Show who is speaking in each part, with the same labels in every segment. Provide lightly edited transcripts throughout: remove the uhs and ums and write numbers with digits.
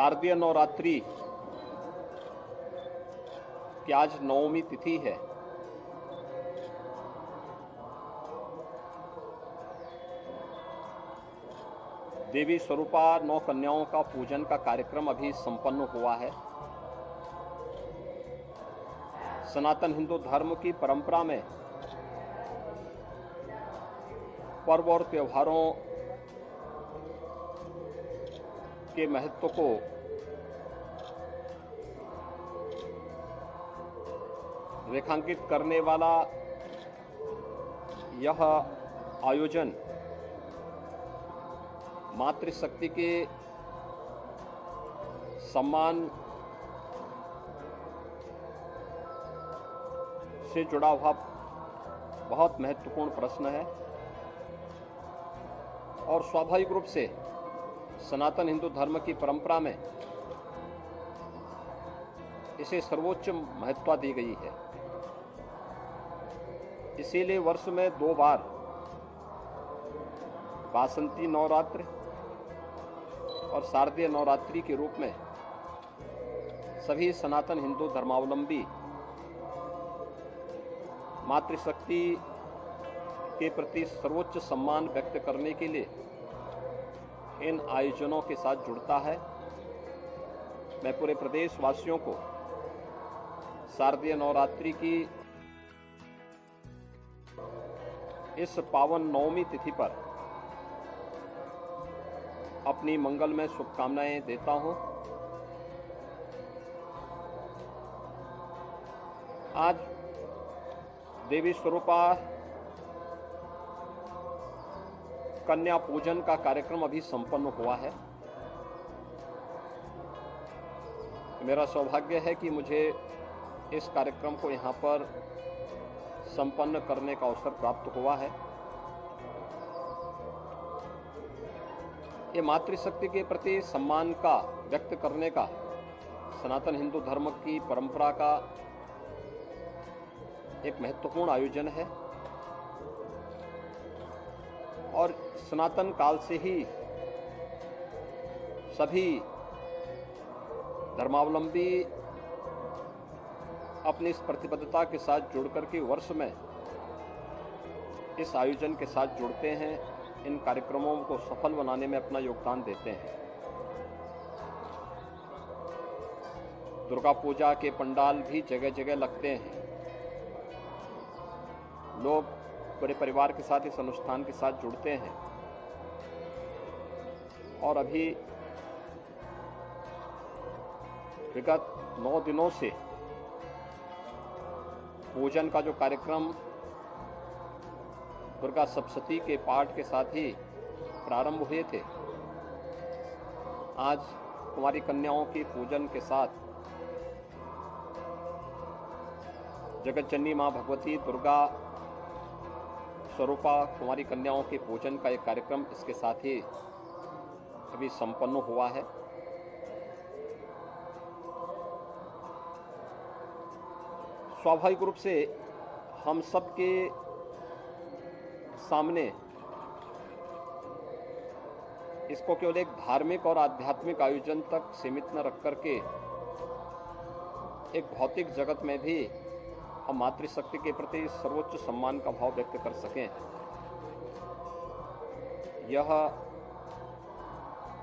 Speaker 1: शारदीय नवरात्रि की आज नवमी तिथि है। देवी स्वरूपा नौ कन्याओं का पूजन का कार्यक्रम अभी संपन्न हुआ है। सनातन हिंदू धर्म की परंपरा में पर्व और त्योहारों के महत्व को रेखांकित करने वाला यह आयोजन मातृशक्ति के सम्मान से जुड़ा हुआ बहुत महत्वपूर्ण प्रश्न है और स्वाभाविक रूप से सनातन हिंदू धर्म की परंपरा में इसे सर्वोच्च महत्व दी गई है। इसीलिए वर्ष में 2 बार वासंती नवरात्र और शारदीय नवरात्रि के रूप में सभी सनातन हिंदू धर्मावलंबी मातृशक्ति के प्रति सर्वोच्च सम्मान व्यक्त करने के लिए इन आयोजनों के साथ जुड़ता है। मैं पूरे प्रदेश वासियों को शारदीय नवरात्रि की इस पावन नवमी तिथि पर अपनी मंगलमय शुभकामनाएं देता हूं। आज देवी स्वरूपा कन्या पूजन का कार्यक्रम अभी संपन्न हुआ है। मेरा सौभाग्य है कि मुझे इस कार्यक्रम को यहाँ पर संपन्न करने का अवसर प्राप्त हुआ है। ये मातृशक्ति के प्रति सम्मान का व्यक्त करने का सनातन हिंदू धर्म की परंपरा का एक महत्वपूर्ण आयोजन है और सनातन काल से ही सभी धर्मावलंबी अपनी इस प्रतिबद्धता के साथ जुड़कर के वर्ष में इस आयोजन के साथ जुड़ते हैं, इन कार्यक्रमों को सफल बनाने में अपना योगदान देते हैं। दुर्गा पूजा के पंडाल भी जगह जगह लगते हैं। लोग बड़े परिवार के साथ इस अनुष्ठान के साथ जुड़ते हैं और अभी विगत 9 दिनों से पूजन का जो कार्यक्रम दुर्गा सप्तशती के पाठ के साथ ही प्रारंभ हुए थे, आज कुमारी कन्याओं की पूजन के साथ जगत जननी मां भगवती दुर्गा स्वरूपा कुमारी कन्याओं के पूजन का एक कार्यक्रम इसके साथ ही अभी संपन्न हुआ है। स्वाभाविक रूप से हम सबके सामने इसको केवल एक धार्मिक और आध्यात्मिक आयोजन तक सीमित न रख करके एक भौतिक जगत में भी हम मातृशक्ति के प्रति सर्वोच्च सम्मान का भाव व्यक्त कर सकें, यह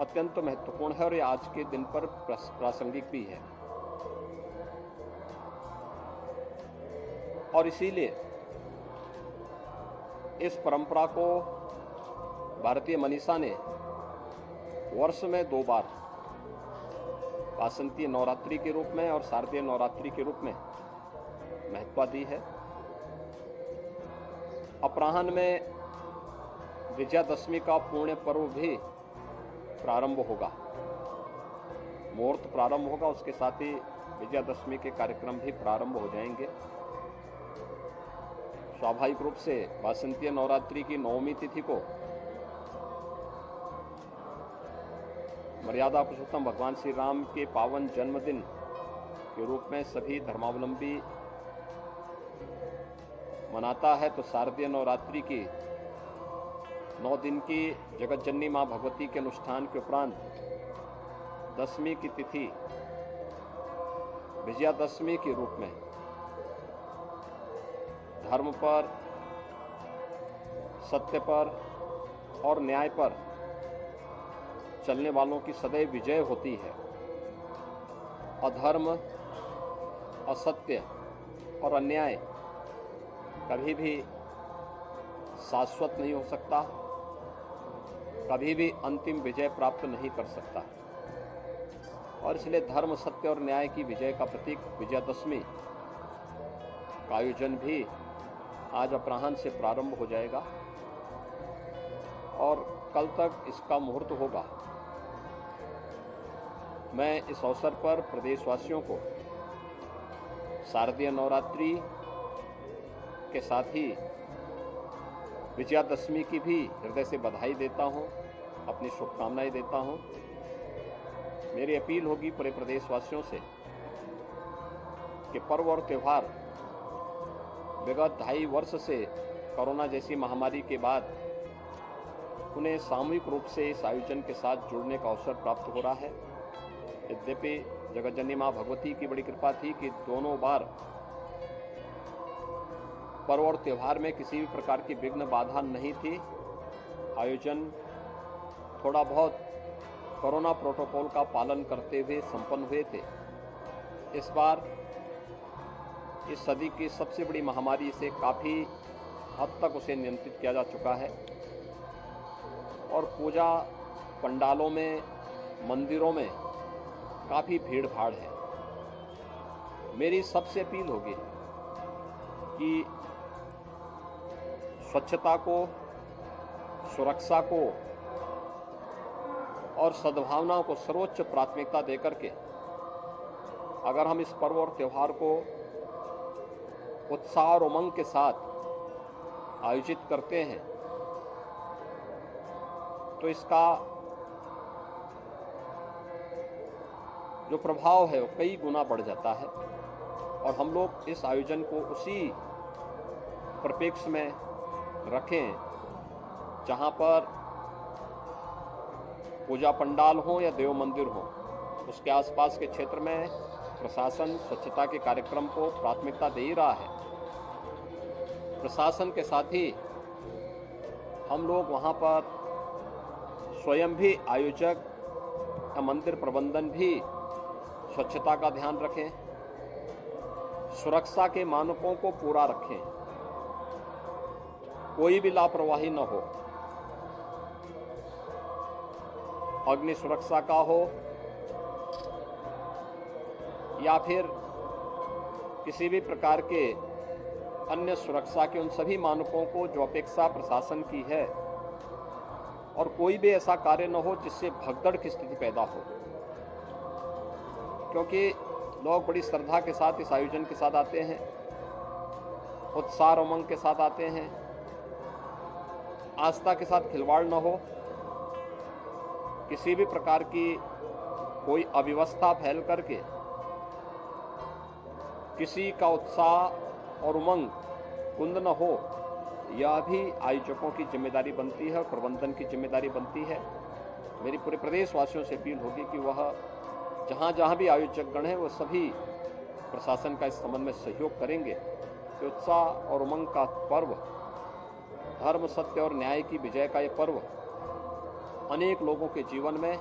Speaker 1: अत्यंत महत्वपूर्ण है और ये आज के दिन पर प्रासंगिक भी है। और इसीलिए इस परंपरा को भारतीय मनीषा ने वर्ष में 2 बार वासंती नवरात्रि के रूप में और शारदीय नवरात्रि के रूप में महत्व दी है। अपराह्न में विजयादशमी का पुण्य पर्व भी प्रारंभ होगा, मुहूर्त प्रारंभ होगा, उसके साथ ही विजयादशमी के कार्यक्रम भी प्रारंभ हो जाएंगे। स्वाभाविक रूप से वासंतीय नवरात्रि की नवमी तिथि को मर्यादा पुरुषोत्तम भगवान श्री राम के पावन जन्मदिन के रूप में सभी धर्मावलंबी मनाता है, तो शारदीय नवरात्रि की 9 दिन की जगत जननी मां भगवती के अनुष्ठान के उपरांत दशमी की तिथि विजयादशमी के रूप में धर्म पर, सत्य पर और न्याय पर चलने वालों की सदैव विजय होती है। अधर्म, असत्य और अन्याय कभी भी शाश्वत नहीं हो सकता, कभी भी अंतिम विजय प्राप्त नहीं कर सकता। और इसलिए धर्म, सत्य और न्याय की विजय का प्रतीक विजयादशमी का आयोजन भी आज अपराह्न से प्रारंभ हो जाएगा और कल तक इसका मुहूर्त होगा। मैं इस अवसर पर प्रदेशवासियों को शारदीय नवरात्रि के साथ ही विजयादशमी की भी हृदय से बधाई देता हूं, अपनी शुभकामनाएं देता हूं। मेरी अपील होगी पूरे प्रदेशवासियों से कि पर्व और त्यौहार विगत 2.5 वर्ष से कोरोना जैसी महामारी के बाद उन्हें सामूहिक रूप से इस आयोजन के साथ जुड़ने का अवसर प्राप्त हो रहा है। यद्यपि जगतजननी मां भगवती की बड़ी कृपा थी कि दोनों बार पर्व और त्यौहार में किसी भी प्रकार की विघ्न बाधा नहीं थी। आयोजन थोड़ा बहुत कोरोना प्रोटोकॉल का पालन करते हुए संपन्न हुए थे। इस बार इस सदी की सबसे बड़ी महामारी से काफ़ी हद तक उसे नियंत्रित किया जा चुका है और पूजा पंडालों में, मंदिरों में काफ़ी भीड़ भाड़ है। मेरी सबसे अपील होगी कि स्वच्छता को, सुरक्षा को और सद्भावनाओं को सर्वोच्च प्राथमिकता देकर के अगर हम इस पर्व और त्यौहार को उत्साह और उमंग के साथ आयोजित करते हैं तो इसका जो प्रभाव है वो कई गुना बढ़ जाता है और हम लोग इस आयोजन को उसी परिप्रेक्ष्य में रखें जहां पर पूजा पंडाल हो या देव मंदिर हो, उसके आसपास के क्षेत्र में प्रशासन स्वच्छता के कार्यक्रम को प्राथमिकता दे ही रहा है। प्रशासन के साथ ही हम लोग वहां पर स्वयं भी आयोजक या मंदिर प्रबंधन भी स्वच्छता का ध्यान रखें, सुरक्षा के मानकों को पूरा रखें, कोई भी लापरवाही न हो। अग्नि सुरक्षा का हो या फिर किसी भी प्रकार के अन्य सुरक्षा के उन सभी मानकों को जो अपेक्षा प्रशासन की है और कोई भी ऐसा कार्य न हो जिससे भगदड़ की स्थिति पैदा हो, क्योंकि लोग बड़ी श्रद्धा के साथ इस आयोजन के साथ आते हैं, उत्साह और उमंग के साथ आते हैं। आस्था के साथ खिलवाड़ न हो, किसी भी प्रकार की कोई अव्यवस्था फैल करके किसी का उत्साह और उमंग कुंद न हो, यह भी आयोजकों की जिम्मेदारी बनती है और प्रबंधन की जिम्मेदारी बनती है। मेरी पूरे प्रदेशवासियों से अपील होगी कि वह जहाँ जहाँ भी आयोजक गण हैं वह सभी प्रशासन का इस संबंध में सहयोग करेंगे कि उत्साह और उमंग का पर्व, धर्म, सत्य और न्याय की विजय का ये पर्व अनेक लोगों के जीवन में,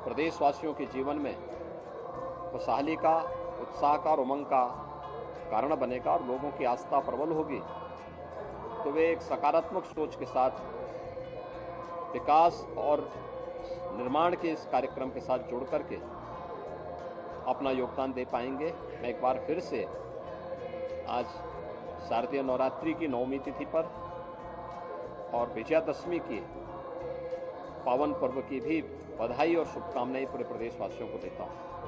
Speaker 1: प्रदेशवासियों के जीवन में खुशहाली का, उत्साह का और उमंग का कारण बनेगा और लोगों की आस्था प्रबल होगी तो वे एक सकारात्मक सोच के साथ विकास और निर्माण के इस कार्यक्रम के साथ जुड़ करके अपना योगदान दे पाएंगे। मैं एक बार फिर से आज शारदीय नवरात्रि की 9वीं तिथि पर और विजयादशमी की पावन पर्व की भी बधाई और शुभकामनाएं पूरे प्रदेशवासियों को देता हूं।